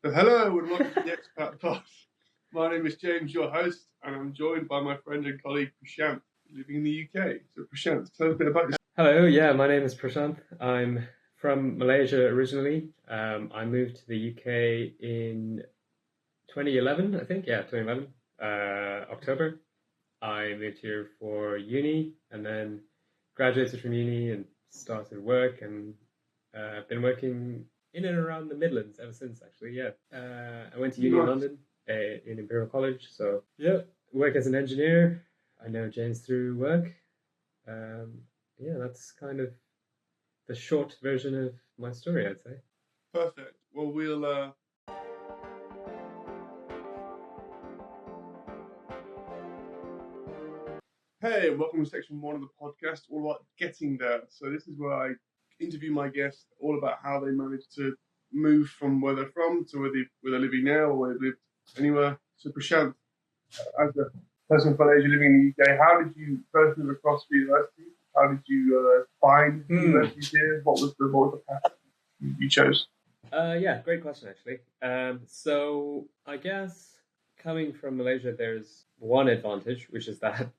So hello and welcome to the Expat Pod. My name is James, your host, and I'm joined by my friend and colleague Prashanth, living in the UK. So Prashanth, tell us a bit about yourself. Hello, my name is Prashanth. I'm from Malaysia originally. I moved to the UK in 2011, I think. 2011, October. I moved here for uni and then graduated from uni and started work, and I've been working in and around the Midlands ever since, actually. I went to uni in London, in Imperial College. So, work as an engineer. I know James through work. That's kind of the short version of my story, I'd say. Perfect. Well, we'll... Hey, and welcome to section 1 of the podcast, all about getting there. So this is where I interview my guests all about how they managed to move from where they're from to where they're living now or where they've lived anywhere. So Prashanth, as a person from Malaysia living in the UK, how did you first move across to university? How did you find universities here? What was the path you chose? Great question, actually. So I guess coming from Malaysia, there's one advantage, which is that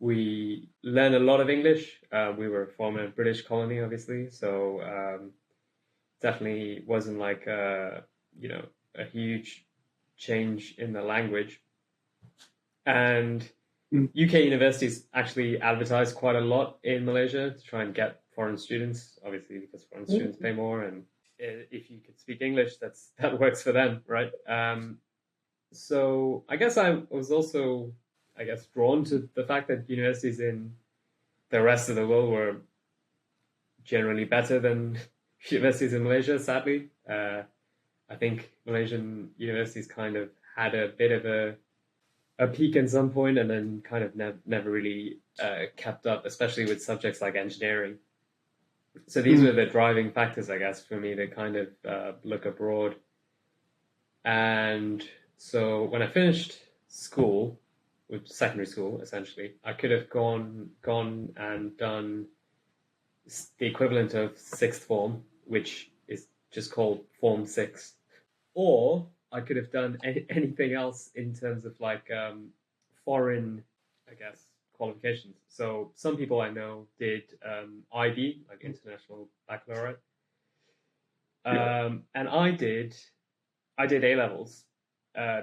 we learn a lot of English. We were a former British colony, obviously, so definitely wasn't like a huge change in the language. And UK universities actually advertise quite a lot in Malaysia to try and get foreign students, obviously, because foreign students pay more, and if you could speak English, that works for them, right? So I guess I was also, drawn to the fact that universities in the rest of the world were generally better than universities in Malaysia, sadly. I think Malaysian universities kind of had a bit of a peak at some point, and then kind of never really kept up, especially with subjects like engineering. So these were the driving factors, I guess, for me to kind of look abroad. And so when I finished school, with secondary school, essentially, I could have gone and done the equivalent of sixth form, which is just called Form 6. Or I could have done anything else in terms of like foreign, qualifications. So some people I know did IB, like International Baccalaureate, and I did A-levels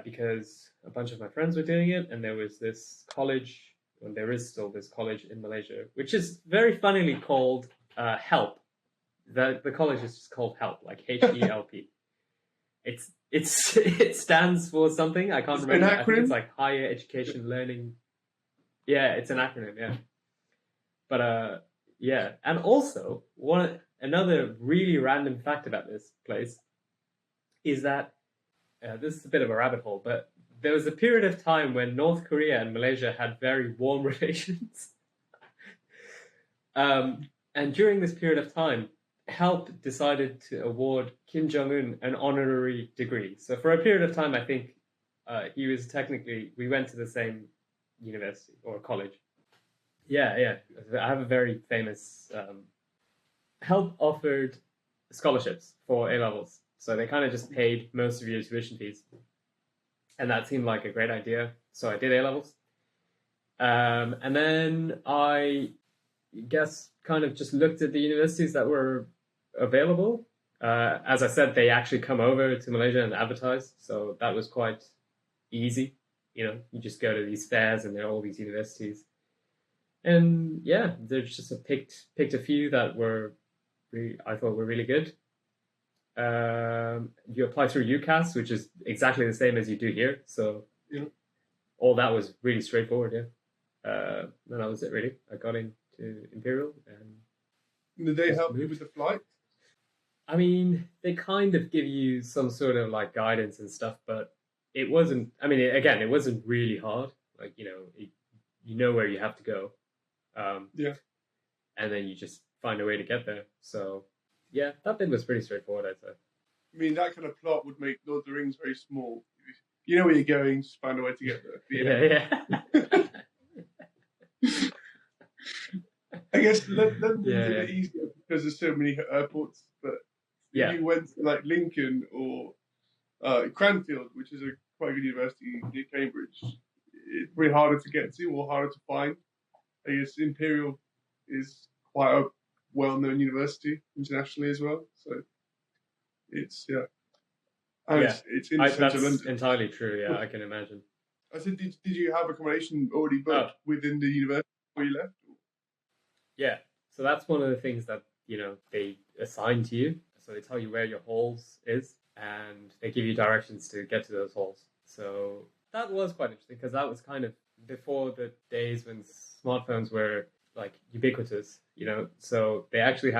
because a bunch of my friends were doing it, and there was this college, and there is still this college in Malaysia, which is very funnily called HELP. The college is just called HELP, like HELP. It stands for something. I can't remember. I think it's like Higher Education Learning. Yeah, it's an acronym. Yeah, but and also another really random fact about this place is that this is a bit of a rabbit hole, but there was a period of time when North Korea and Malaysia had very warm relations, and during this period of time, HELP decided to award Kim Jong-un an honorary degree. So for a period of time, I think he was technically, we went to the same university or college. Yeah. I have a very famous, HELP offered scholarships for A-levels. So they kind of just paid most of your tuition fees. And that seemed like a great idea. So I did A-levels. And then I guess kind of just looked at the universities that were available. As I said, they actually come over to Malaysia and advertise, so that was quite easy. You just go to these fairs and there are all these universities, and there's just picked a few that I thought were really good. You apply through UCAS, which is exactly the same as you do here, so all that was really straightforward. And that was it, really. I got into Imperial, and did they help you with the flight? I mean, they kind of give you some sort of like guidance and stuff, but it wasn't. I mean, it wasn't really hard. Like you know where you have to go, and then you just find a way to get there. So that bit was pretty straightforward, I'd say. I mean, that kind of plot would make Lord of the Rings very small. You know where you're going, just find a way to get there. Yeah. I guess London's a bit easier because there's so many airports, but if you went to like Lincoln or Cranfield, which is a quite good university near Cambridge. It's pretty harder to get to or harder to find. I guess Imperial is quite a well-known university internationally as well. So it's and Yeah, it's in the centre of that's London. entirely true. Yeah, I can imagine. I said, did you have accommodation already booked within the university before you left? Yeah, so that's one of the things that they assign to you. So they tell you where your halls is, and they give you directions to get to those halls. So that was quite interesting because that was kind of before the days when smartphones were like ubiquitous, So they actually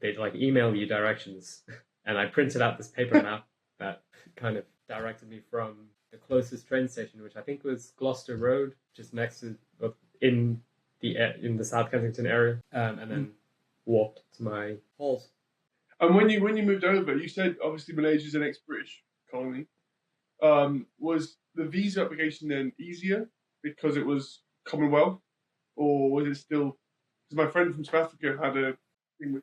they'd like email you directions, and I printed out this paper map that kind of directed me from the closest train station, which I think was Gloucester Road, just next to in the South Kensington area, and then walked to my halls. And when you moved over, you said obviously Malaysia's an ex-British colony. Was the visa application then easier because it was Commonwealth, or was it still? Because my friend from South Africa had a thing with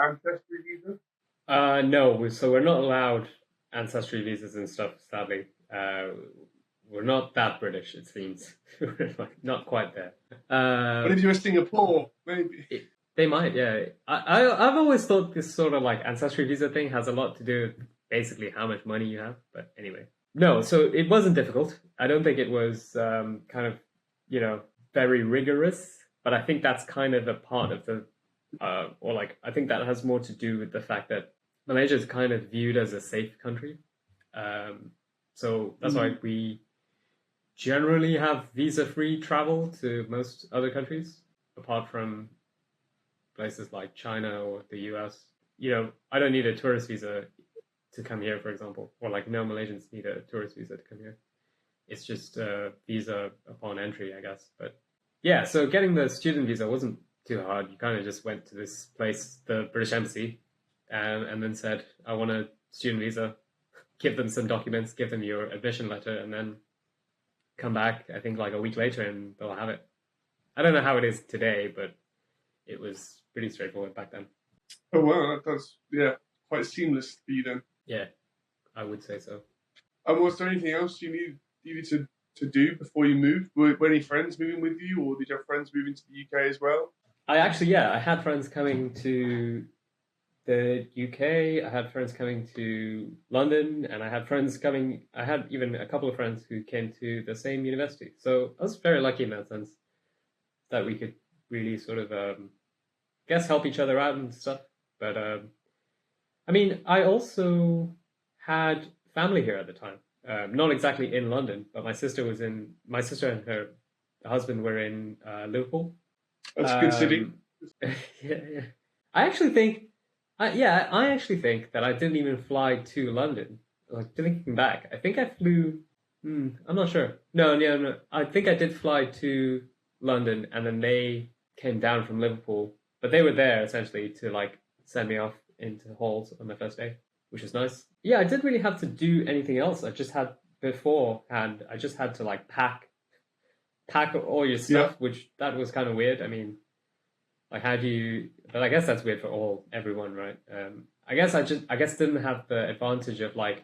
ancestry visa. No, so we're not allowed ancestry visas and stuff. Sadly, we're not that British. It seems we're not quite there. But if you were Singapore, maybe. They might, yeah. I've always thought this sort of like ancestry visa thing has a lot to do with basically how much money you have. But anyway, no, so it wasn't difficult. I don't think it was kind of, very rigorous. But I think that's kind of a part of the, I think that has more to do with the fact that Malaysia is kind of viewed as a safe country. So that's why we generally have visa-free travel to most other countries, apart from places like China or the US. I don't need a tourist visa to come here, for example, or like no Malaysians need a tourist visa to come here. It's just a visa upon entry, I guess. But yeah, so getting the student visa wasn't too hard. You kind of just went to this place, the British Embassy, and then said, I want a student visa, give them some documents, give them your admission letter, and then come back, I think like a week later, and they'll have it. I don't know how it is today, but it was pretty straightforward back then. Oh wow, that's quite seamless for you then. Yeah, I would say so. And was there anything else you needed to do before you moved? Were any friends moving with you, or did you have friends moving to the UK as well? I had friends coming to the UK. I had friends coming to London, and I had even a couple of friends who came to the same university. So I was very lucky in that sense that we could really sort of, help each other out and stuff. But I also had family here at the time. Not exactly in London, but my sister and her husband were in Liverpool. That's a good city. Yeah. I actually think that I didn't even fly to London. Like thinking back, I think I flew. I'm not sure. No. I think I did fly to London, and then they came down from Liverpool, but they were there essentially to like send me off into halls on my first day, which was nice. Yeah, I didn't really have to do anything else. I just had to like pack all your stuff, which that was kind of weird. I mean, like how do you? But I guess that's weird for everyone, right? I guess didn't have the advantage of like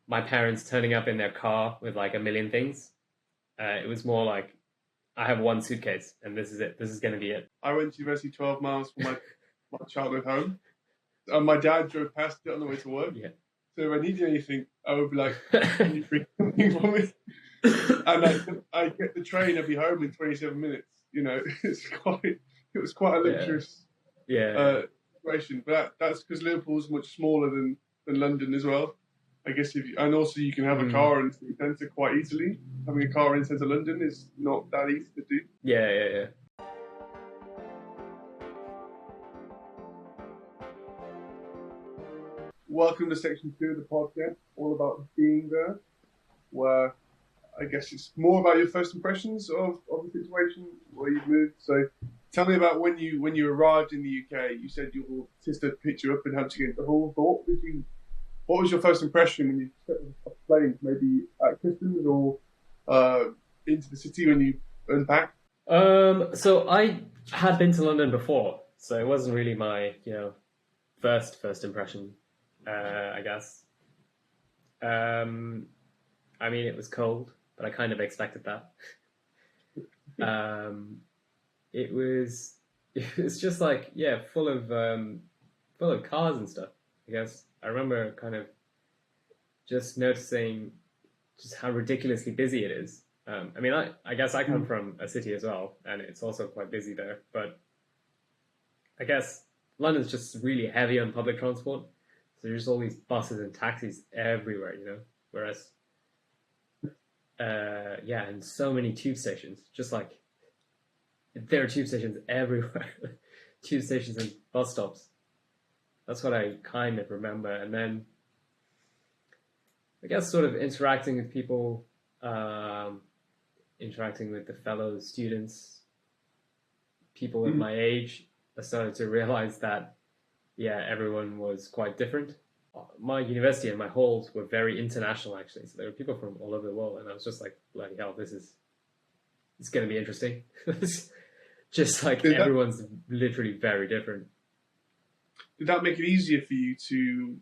my parents turning up in their car with like a million things. It was more like I have one suitcase and this is it. This is going to be it. I went to university 12 miles from my childhood home, and my dad drove past it on the way to work. Yeah. So if I needed anything, I would be like, "Can you bring something for me?" And I get the train. I'd be home in 27 minutes. It was quite a luxurious situation. But that's because Liverpool's much smaller than London as well. I guess and also you can have a car in the centre quite easily. Having a car in centre London is not that easy to do. Yeah. Welcome to section 2 of the podcast, all about being there, where I guess it's more about your first impressions of the situation where you've moved. So tell me about when you arrived in the UK. You said your sister picked you up and helped you get into Hull. What was your first impression when you stepped on a plane, maybe at customs or into the city when you unpacked? So I had been to London before, so it wasn't really my first impression. I guess I mean, it was cold, but I kind of expected that. It was just like, yeah, full of cars and stuff. I guess I remember kind of just noticing just how ridiculously busy it is. I mean, I guess I come from a city as well, and it's also quite busy there. But I guess London's just really heavy on public transport. So there's all these buses and taxis everywhere, you know. Whereas, yeah, and so many tube stations. Just like there are tube stations everywhere, tube stations and bus stops. That's what I kind of remember. And then I guess sort of interacting with people, interacting with the fellow students, people of my age. I started to realize that, yeah, everyone was quite different. My university and my halls were very international, actually. So there were people from all over the world, and I was just like, bloody hell, it's going to be interesting. Just like everyone's literally very different. Did that make it easier for you to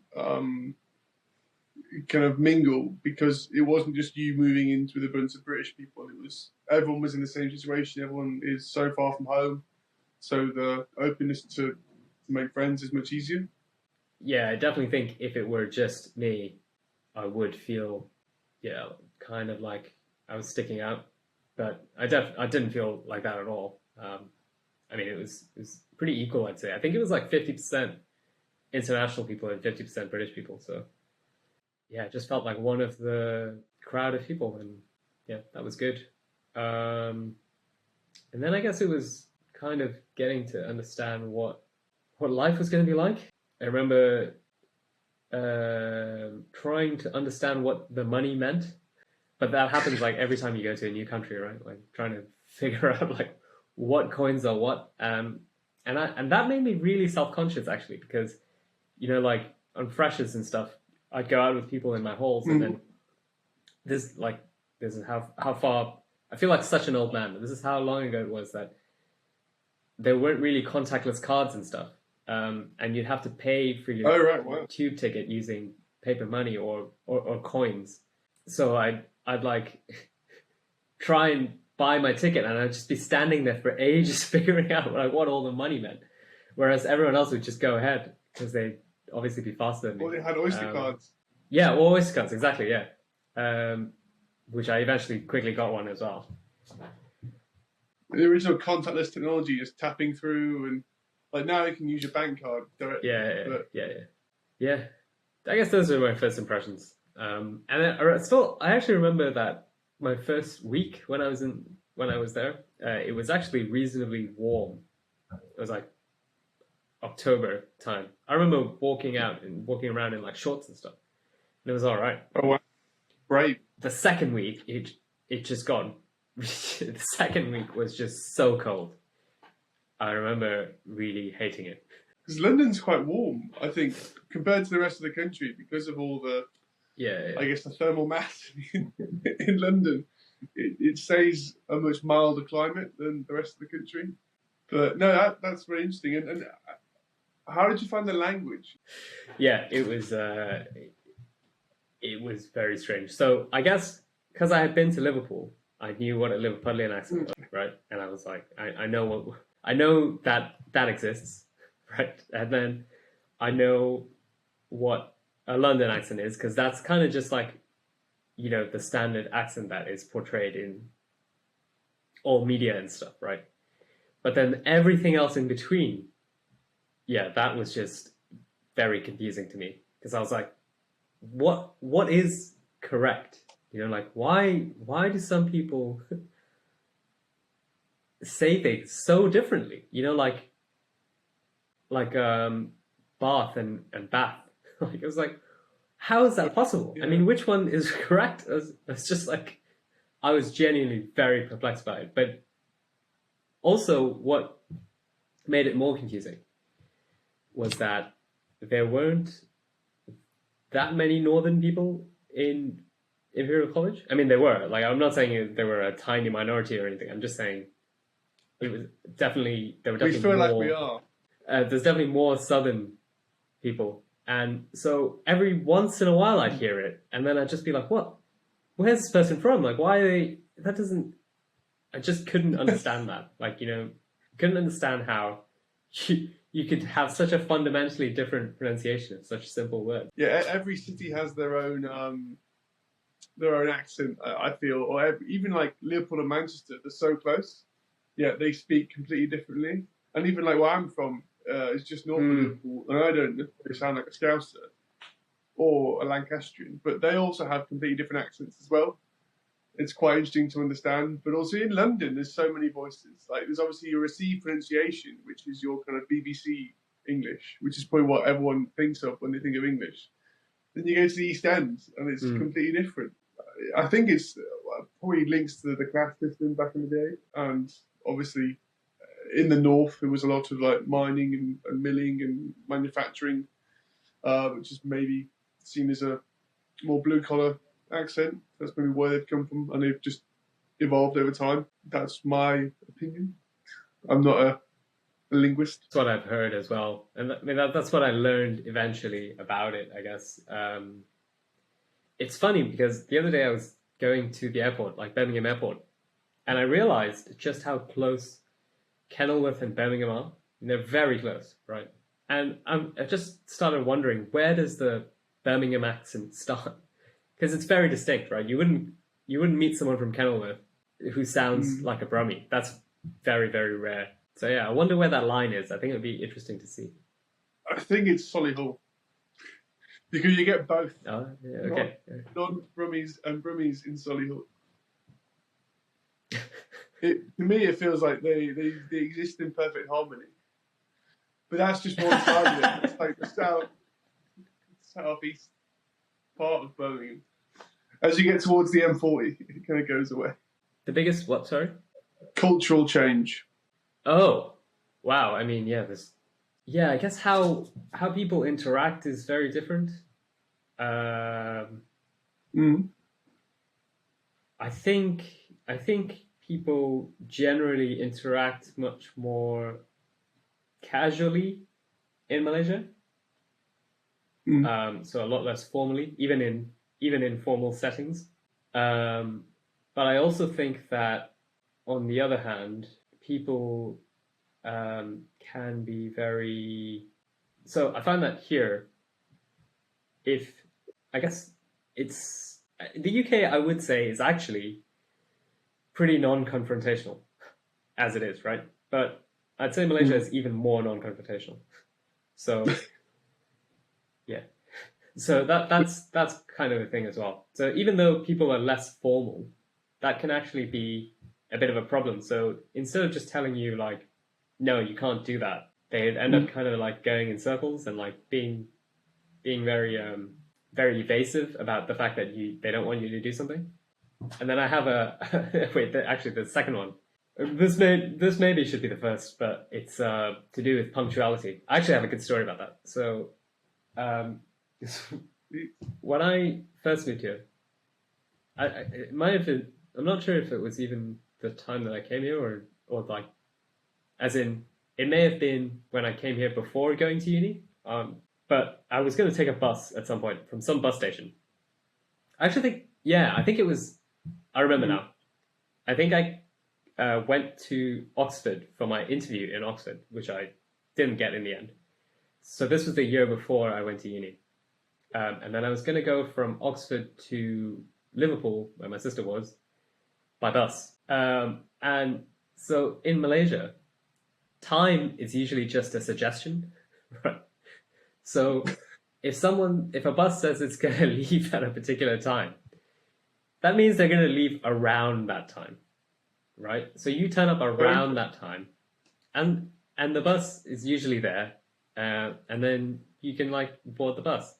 kind of mingle, because it wasn't just you moving in with a bunch of British people? It was everyone was in the same situation. Everyone is so far from home, so the openness to make friends is much easier. Yeah, I definitely think if it were just me, I would feel, yeah, kind of like I was sticking out. But I didn't feel like that at all. I mean, it was pretty equal, I'd say. I think it was like 50% international people and 50% British people. So yeah, it just felt like one of the crowd of people, and yeah, that was good. And then I guess it was kind of getting to understand what life was going to be like. I remember trying to understand what the money meant, but that happens like every time you go to a new country, right? Like trying to figure out like what coins are what, and that made me really self-conscious, actually, because, you know, like on freshers and stuff, I'd go out with people in my halls, and then this is how far, I feel like such an old man, but this is how long ago it was that there weren't really contactless cards and stuff, and you'd have to pay for your tube ticket using paper money or coins. So I'd like try and buy my ticket, and I'd just be standing there for ages figuring out like what all the money meant, whereas everyone else would just go ahead because they'd obviously be faster than me. Well, they had Oyster cards. Yeah, well, Oyster cards, exactly, yeah. Which I eventually quickly got one as well. The original contactless technology, just tapping through, and like now you can use your bank card directly. Yeah. I guess those were my first impressions. And I actually remember that my first week when I was there, it was actually reasonably warm. It was like October time. I remember walking around in like shorts and stuff, and it was all right. Oh, wow. Brave. The second week, it just got. The second week was just so cold. I remember really hating it. Because London's quite warm, I think, compared to the rest of the country, because of all the, I guess, the thermal mass in London. It stays a much milder climate than the rest of the country. But no, that's very interesting. And how did you find the language? Yeah, it was very strange. So I guess because I had been to Liverpool, I knew what a Liverpudlian accent was, right? And I was like, I know that exists, right? And then I know what a London accent is, because that's kind of just like, you know, the standard accent that is portrayed in all media and stuff, right? But then everything else in between, yeah, that was just very confusing to me, because I was like, what is correct? You know, like why do some people say things so differently? You know, like bath and bath. Like it was like, how is that possible? Yeah. I mean, which one is correct? It's just like, I was genuinely very perplexed by it. But also, what made it more confusing was that there weren't that many Northern people in Imperial College. I mean, there were. Like, I'm not saying there were a tiny minority or anything. I'm just saying there were definitely we feel more, like we are. There's definitely more Southern people And so every once in a while I'd hear it, and then I'd just be like, what? Where's this person from? Like, why are they... That doesn't... I just couldn't understand that. Like, couldn't understand how you could have such a fundamentally different pronunciation of such a simple word. Yeah, every city has their own accent, I feel. Or even like Liverpool and Manchester, they're so close. Yeah, they speak completely differently. And even like where I'm from, it's just north of Liverpool, and I don't necessarily sound like a Scouser or a Lancastrian, but they also have completely different accents as well. It's quite interesting to understand. But also in London, there's so many voices. Like there's obviously your received pronunciation, which is your kind of BBC English, which is probably what everyone thinks of when they think of English. Then you go to the East End, and it's completely different. I think it's probably links to the class system back in the day, and obviously in the north there was a lot of like mining and milling and manufacturing, which is maybe seen as a more blue collar accent. That's maybe where they've come from, and they've just evolved over time. That's my opinion. I'm not a linguist. That's what I've heard as well, and I mean that's what I learned eventually about it, I guess. It's funny because the other day I was going to the airport, like Birmingham Airport, and I realized just how close Kenilworth and Birmingham are. They're very close, right? And I just started wondering, where does the Birmingham accent start? Because it's very distinct, right? You wouldn't meet someone from Kenilworth who sounds like a Brummie. That's very, very rare. So yeah, I wonder where that line is. I think it would be interesting to see. I think it's Solihull. Because you get both. Oh, yeah, okay. Non-Brummies and Brummies in Solihull. To me, it feels like they exist in perfect harmony. But that's just one side of it. It's like the southeast part of Birmingham. As you get towards the M40, it kind of goes away. The biggest what? Sorry. Cultural change. Oh, wow. I mean, yeah. I guess how people interact is very different. I think people generally interact much more casually in Malaysia. So a lot less formally, even in formal settings. But I also think that, on the other hand, people can be very... So I find that here, I guess it's... The UK, I would say, is actually pretty non-confrontational, as it is, right? But I'd say Malaysia is even more non-confrontational. So, yeah. So that's kind of a thing as well. So even though people are less formal, that can actually be a bit of a problem. So instead of just telling you, like, no, you can't do that, they'd end up kind of like going in circles and like being very very evasive about the fact that they don't want you to do something. And then I have actually the second one. This maybe should be the first, but it's to do with punctuality. I actually have a good story about that. So when I first moved here, it might have been, I'm not sure if it was even the time that I came here or like, as in, it may have been when I came here before going to uni. But I was going to take a bus at some point from some bus station. I actually think, I think it was, I remember now. I think I went to Oxford for my interview in Oxford, which I didn't get in the end. So this was the year before I went to uni. And then I was going to go from Oxford to Liverpool, where my sister was, by bus. And so in Malaysia, time is usually just a suggestion, right? So if a bus says it's going to leave at a particular time, that means they're going to leave around that time, right? So you turn up around that time, and the bus is usually there, and then you can like board the bus.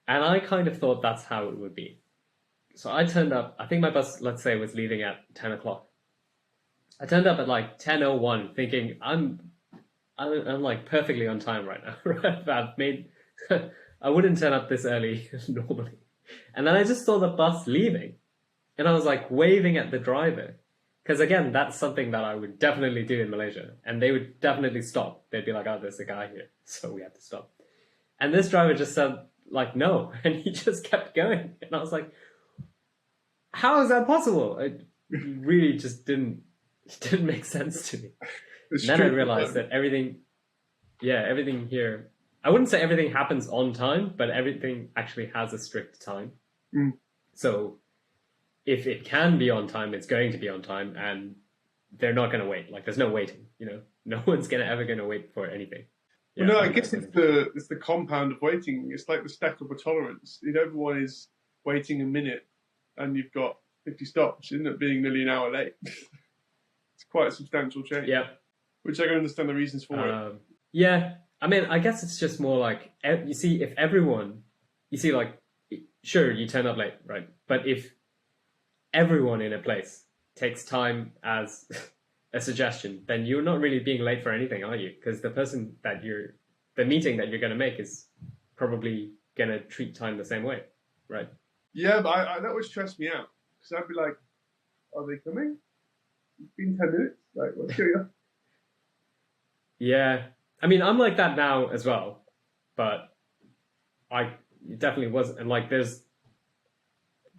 And I kind of thought that's how it would be. So I turned up, I think my bus, let's say, was leaving at 10 o'clock. I turned up at like 10:01 thinking I'm like perfectly on time right now, right? I've made... I wouldn't turn up this early normally. And then I just saw the bus leaving. And I was like waving at the driver. Because again, that's something that I would definitely do in Malaysia. And they would definitely stop. They'd be like, oh, there's a guy here. So we have to stop. And this driver just said, like, no. And he just kept going. And I was like, how is that possible? It really just didn't make sense to me. And then I realized that everything here, I wouldn't say everything happens on time, but everything actually has a strict time. Mm. So if it can be on time, it's going to be on time, and they're not going to wait. Like, there's no waiting, no one's ever going to wait for anything. Yeah, well, no, I guess it's the compound of waiting. It's like the stack up of tolerance. If everyone is waiting a minute and you've got 50 stops, you end up being nearly an hour late. It's quite a substantial change. Yeah. Which I can understand the reasons for it. Yeah. I mean, I guess it's just more like, you see, if everyone, like, sure, you turn up late, right? But if everyone in a place takes time as a suggestion, then you're not really being late for anything, are you? Because the meeting that you're going to make is probably going to treat time the same way, right? Yeah, but that would stress me out. Because I'd be like, are they coming? It's been 10 minutes. Like, what's going on? Yeah. I mean, I'm like that now as well. But I definitely wasn't. And like, there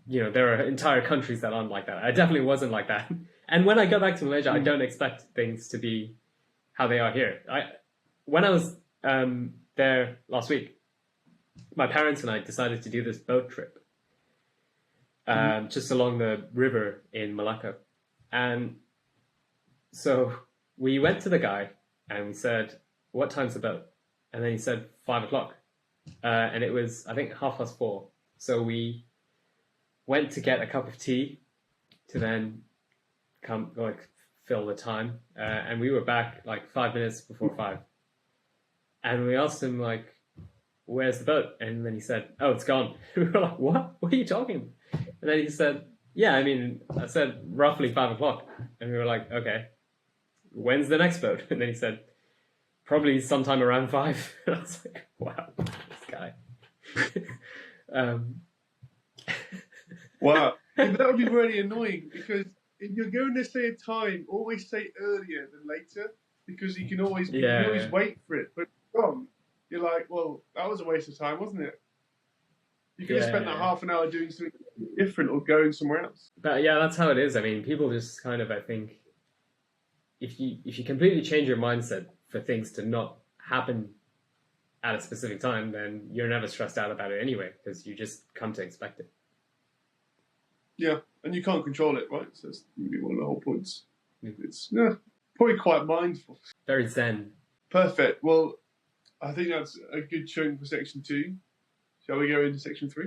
are entire countries that aren't like that. I definitely wasn't like that. And when I go back to Malaysia, I don't expect things to be how they are here. When I was there last week, my parents and I decided to do this boat trip just along the river in Malacca. And so we went to the guy and we said, what time's the boat? And then he said 5 o'clock. And it was, I think, 4:30. So we went to get a cup of tea to then fill the time. And we were back like 5 minutes before 5. And we asked him, like, where's the boat? And then he said, oh, it's gone. We were like, what? What are you talking about? And then he said, yeah, I mean, I said roughly 5 o'clock. And we were like, okay, when's the next boat? And then he said, probably sometime around 5. And I was like, wow, this guy. Wow. Yeah, but that would be really annoying, because if you're going to say a time, always say earlier than later, because you can always wait for it. But if it's gone, you're like, well, that was a waste of time, wasn't it? You could have spent that half an hour doing something different or going somewhere else. But yeah, that's how it is. I mean, people just kind of, I think, if you completely change your mindset for things to not happen at a specific time, then you're never stressed out about it anyway, because you just come to expect it. Yeah, and you can't control it, right? So that's maybe one of the whole points. It's probably quite mindful. Very zen. Perfect. Well, I think that's a good chunk for section 2. Shall we go into section 3?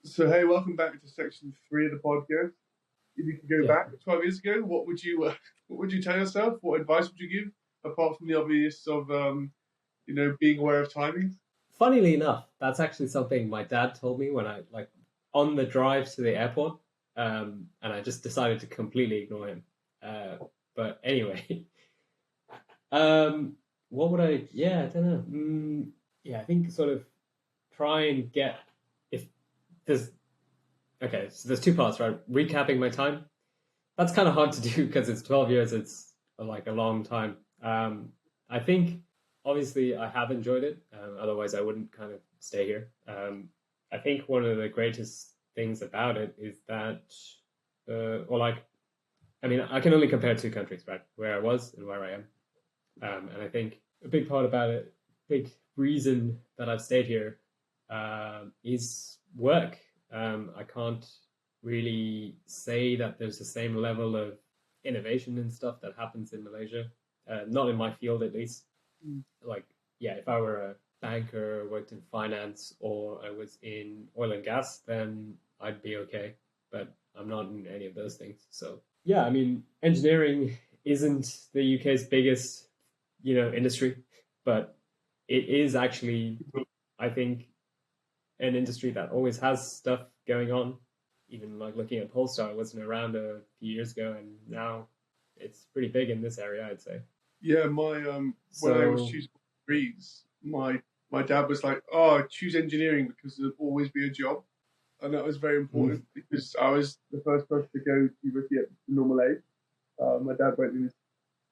So, hey, welcome back to section 3 of the podcast. If you could go back 12 years ago, what would you tell yourself? What advice would you give, apart from the obvious of being aware of timing? Funnily enough, that's actually something my dad told me when I, like, on the drive to the airport, and I just decided to completely ignore him. But anyway, what would I? Yeah, I don't know. I think sort of try and get, if there's, okay, so there's 2 parts, right? Recapping my time. That's kind of hard to do because it's 12 years. It's like a long time. I think, obviously, I have enjoyed it. Otherwise, I wouldn't kind of stay here. I think one of the greatest things about it is that, I can only compare 2 countries, right? Where I was and where I am. And I think a big part about it, big reason that I've stayed here is work. I can't really say that there's the same level of innovation and stuff that happens in Malaysia. Not in my field, at least. Like, yeah, if I were a banker, worked in finance, or I was in oil and gas, then I'd be okay. But I'm not in any of those things. So, yeah, I mean, engineering isn't the UK's biggest, industry, but it is actually, I think, an industry that always has stuff going on. Even like looking at Polestar, wasn't around a few years ago, and now it's pretty big in this area, I'd say. Yeah, when I was choosing degrees, my dad was like, "Oh, choose engineering because there'll always be a job," and that was very important because I was the first person to go to university at the normal age. My dad went in his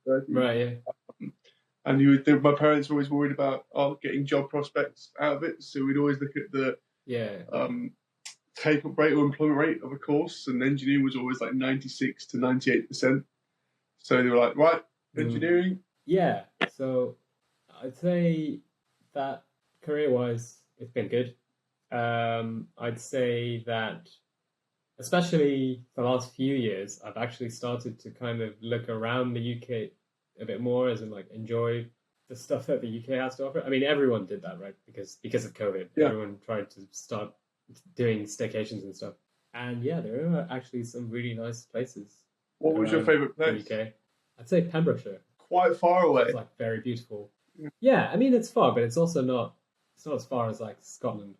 30s. Right, yeah. And my parents were always worried about getting job prospects out of it, so we'd always look at the take-up rate or employment rate of a course, and engineering was always like 96 to 98%. So they were like, right, engineering. Yeah, so I'd say that career-wise, it's been good. I'd say that, especially the last few years, I've actually started to kind of look around the UK a bit more, as in like enjoy the stuff that the UK has to offer. I mean, everyone did that, right? Because of COVID, everyone tried to start doing staycations and stuff. And yeah, there are actually some really nice places. What was your favourite place? In the UK? I'd say Pembrokeshire. Quite far away. It's like very beautiful. Yeah, I mean it's far, but it's also not. It's not as far as like Scotland.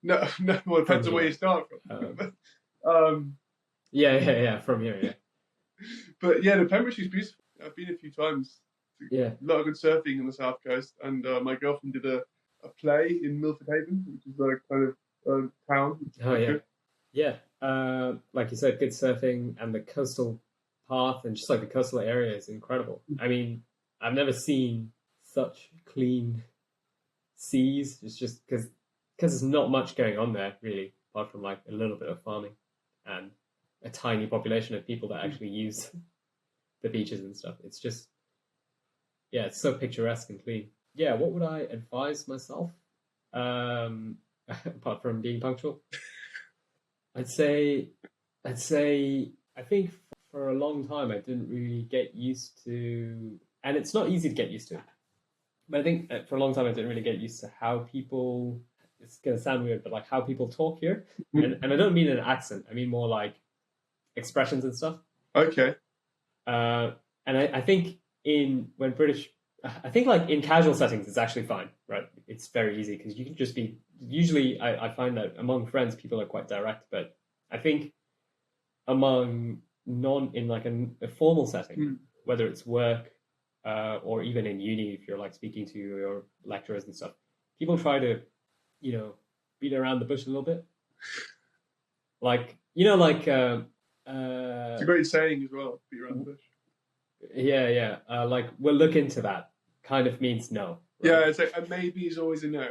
No. Well, it depends on where you start from. Yeah. From here, yeah. But yeah, the Pembrokeshire's beautiful. I've been a few times. Yeah. A lot of good surfing on the south coast, and my girlfriend did a play in Milford Haven, which is a kind of town. Oh yeah, yeah. Like you said, good surfing, and the coastal path and just like the coastal area is incredible. I mean, I've never seen such clean seas. It's just because there's not much going on there really, apart from like a little bit of farming and a tiny population of people that actually use the beaches and stuff. It's just, yeah, it's so picturesque and clean. Yeah, what would I advise myself? Apart from being punctual, I'd say I think for a long time I didn't really get used to, and it's not easy to get used to, but I think for a long time I didn't really get used to how people, it's going to sound weird, but like how people talk here. And I don't mean an accent, I mean more like expressions and stuff. Okay. And I think I think like in casual settings it's actually fine, right? It's very easy because you can just be, usually I find that among friends people are quite direct, but I think among in like a formal setting, whether it's work or even in uni, if you're like speaking to your lecturers and stuff, people try to, beat around the bush a little bit. Like, like... it's a great saying as well, beat around the bush. Yeah. Like, we'll look into that kind of means no. Right? Yeah, it's like a maybe is always a no.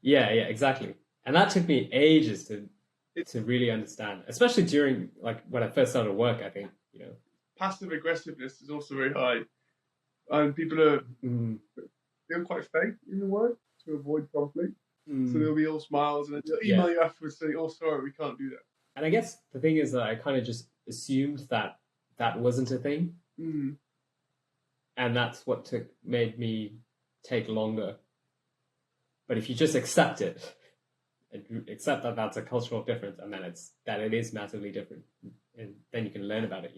Yeah, exactly. And that took me ages to really understand, especially during like when I first started work. I think passive aggressiveness is also very high, and people are they're quite fake in the work to avoid conflict. So they'll be all smiles and they'll email you afterwards saying, "Oh, sorry, we can't do that." And I guess the thing is that I kind of just assumed that wasn't a thing, and that's what made me take longer. But if you just accept it, and accept that that's a cultural difference, and then it is massively different, and then you can learn about it,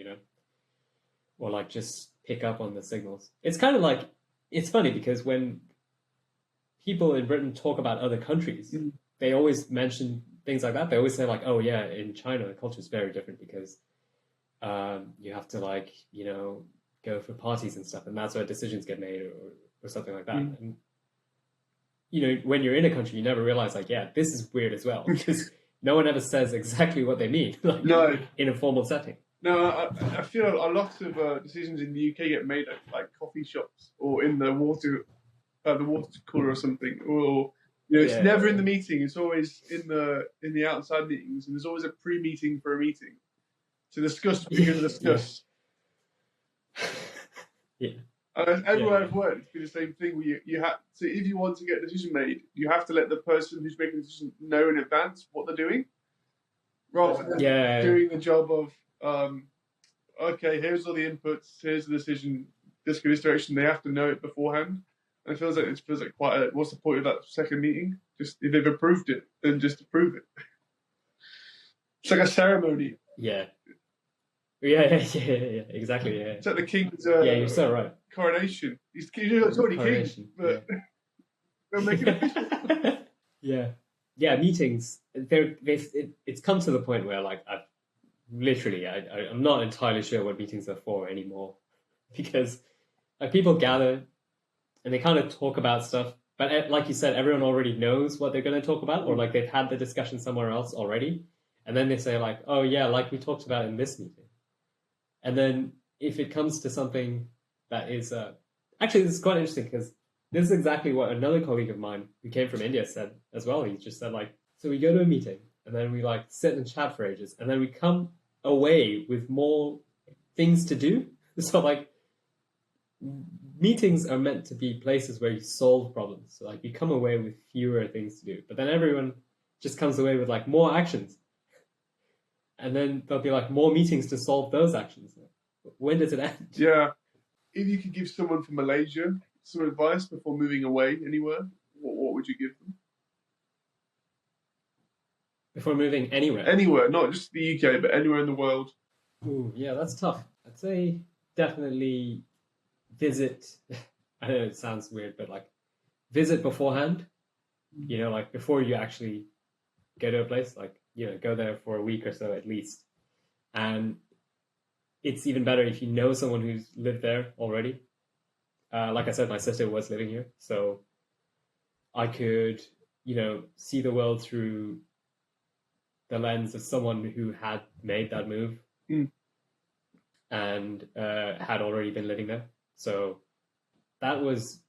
or like just pick up on the signals. It's kind of like, it's funny because when people in Britain talk about other countries, they always mention things like that. They always say like, oh yeah, in China the culture is very different because you have to like go for parties and stuff, and that's where decisions get made or something like that. And when you're in a country, you never realize like, yeah, this is weird as well because no one ever says exactly what they mean in a formal setting. No, I feel a lot of decisions in the UK get made at like coffee shops or in the water cooler or something, or it's never in the meeting. It's always in the outside meetings, and there's always a pre-meeting for a meeting to discuss what you're going to discuss. Everywhere I've worked, it's been the same thing. Where you have to, if you want to get a decision made, you have to let the person who's making the decision know in advance what they're doing, rather than doing the job of okay, here's all the inputs, here's the decision, this goes this direction. They have to know it beforehand. And it feels like quite a, what's the point of that second meeting? Just if they've approved it, then just approve it. It's like a ceremony. Yeah, exactly. Yeah. It's like the king's you're so right. Coronation. He's already king, but they'll make it official. Yeah. Meetings. It's come to the point where like I'm not entirely sure what meetings are for anymore, because like people gather and they kind of talk about stuff, but like you said, everyone already knows what they're going to talk about, or like they've had the discussion somewhere else already, and then they say like, oh yeah, like we talked about in this meeting, and then if it comes to something that is actually, this is quite interesting because this is exactly what another colleague of mine who came from India said as well. He just said like, so we go to a meeting and then we like sit and chat for ages and then we come away with more things to do. So like meetings are meant to be places where you solve problems. So like you come away with fewer things to do, but then everyone just comes away with like more actions. And then there'll be like more meetings to solve those actions. When does it end? Yeah. If you could give someone from Malaysia some advice before moving away anywhere, what would you give them? Before moving anywhere? Anywhere, not just the UK, but anywhere in the world. Ooh, yeah, that's tough. I'd say definitely visit. I know it sounds weird, but like visit beforehand. You know, like before you actually go to a place, like, you know, go there for a week or so at least. And it's even better if you know someone who's lived there already. Like I said, my sister was living here, so I could, you know, see the world through the lens of someone who had made that move and had already been living there. So that was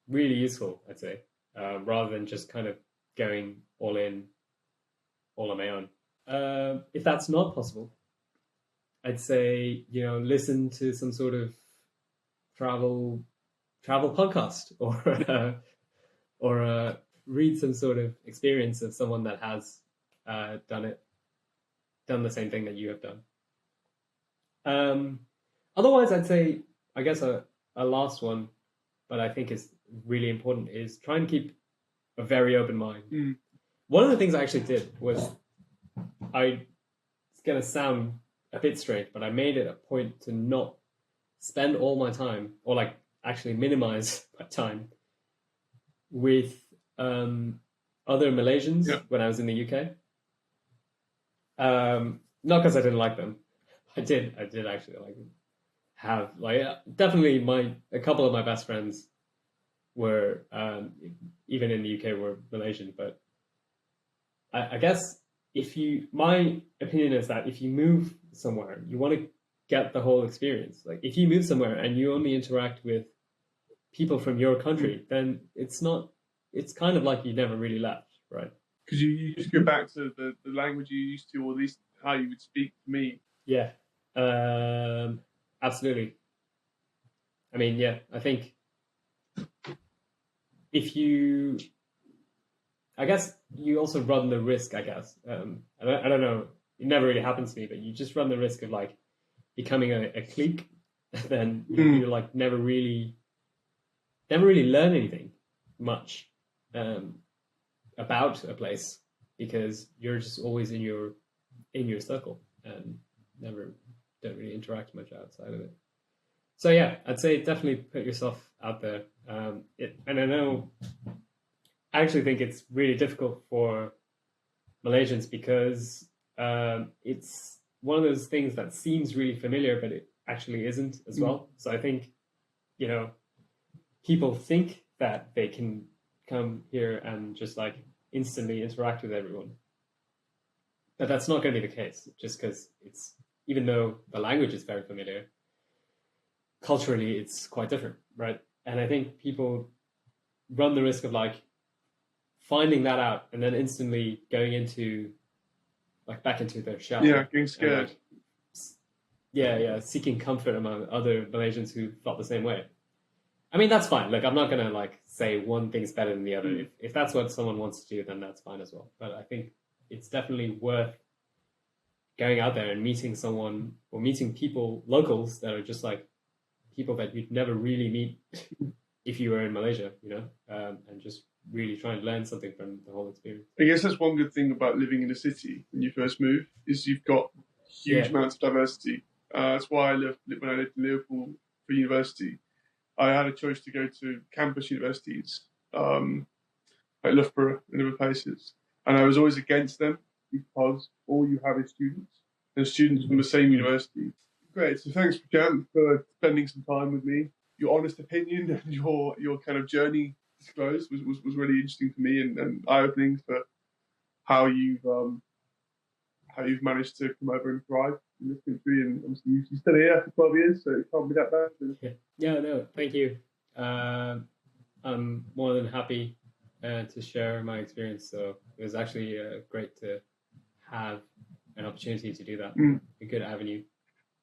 really useful, I'd say, rather than just kind of going all in, all on my own. If that's not possible, I'd say, you know, listen to some sort of travel podcast or read some sort of experience of someone that has done the same thing that you have done. Otherwise, I'd say, I guess a last one, but I think is really important, is try and keep a very open mind. One of the things I actually did was, it's going to sound a bit strange, but I made it a point to not spend all my time, or like actually minimize my time with other Malaysians when I was in the UK. Not because I didn't like them. I did actually like them. Definitely a couple of my best friends were even in the UK were Malaysian, but I guess my opinion is that if you move somewhere, you want to get the whole experience. Like if you move somewhere and you only interact with people from your country, then it's kind of like you never really left, right? Because you just go back to the language you used to, or at least how you would speak to me. Yeah, absolutely. I mean, yeah, I think I guess you also run the risk, I guess. I don't know, it never really happens to me, but you just run the risk of like becoming a clique, then you're like never really learn anything much about a place because you're just always in your circle and don't really interact much outside of it. So yeah, I'd say definitely put yourself out there. And I know, I actually think it's really difficult for Malaysians because it's one of those things that seems really familiar, but it actually isn't as well. So I think, you know, people think that they can come here and just like instantly interact with everyone. But that's not going to be the case, just because even though the language is very familiar, culturally it's quite different, right? And I think people run the risk of like finding that out and then instantly going into like back into their shell. Yeah, getting scared. Seeking comfort among other Malaysians who felt the same way. I mean, that's fine. Like, I'm not going to like say one thing's better than the other. If that's what someone wants to do, then that's fine as well. But I think it's definitely worth going out there and meeting someone or meeting people, locals that are just like people that you'd never really meet if you were in Malaysia, you know, and just really try and learn something from the whole experience. I guess that's one good thing about living in a city when you first move is you've got huge amounts of diversity. That's why I lived when I lived in Liverpool for university. I had a choice to go to campus universities, like Loughborough and other places, and I was always against them because all you have is students, and students from the same university. Great, so thanks, Prashanth, for spending some time with me. Your honest opinion and your kind of journey disclosed was really interesting for me and eye-opening for how you've how you've managed to come over and thrive in this country. And obviously, you're still here after 12 years, so it can't be that bad. And Yeah, no, thank you. I'm more than happy to share my experience. So it was actually great to have an opportunity to do that. A good avenue.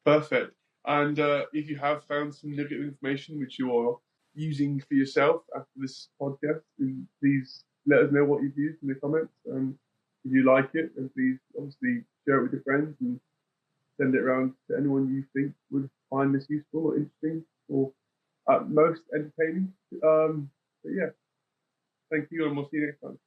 Perfect. And if you have found some nugget of information which you are using for yourself after this podcast, then please let us know what you've used in the comments. And if you like it, then please obviously share it with your friends and send it around to anyone you think would find this useful or interesting or at most entertaining. But yeah, thank you, and we'll see you next time.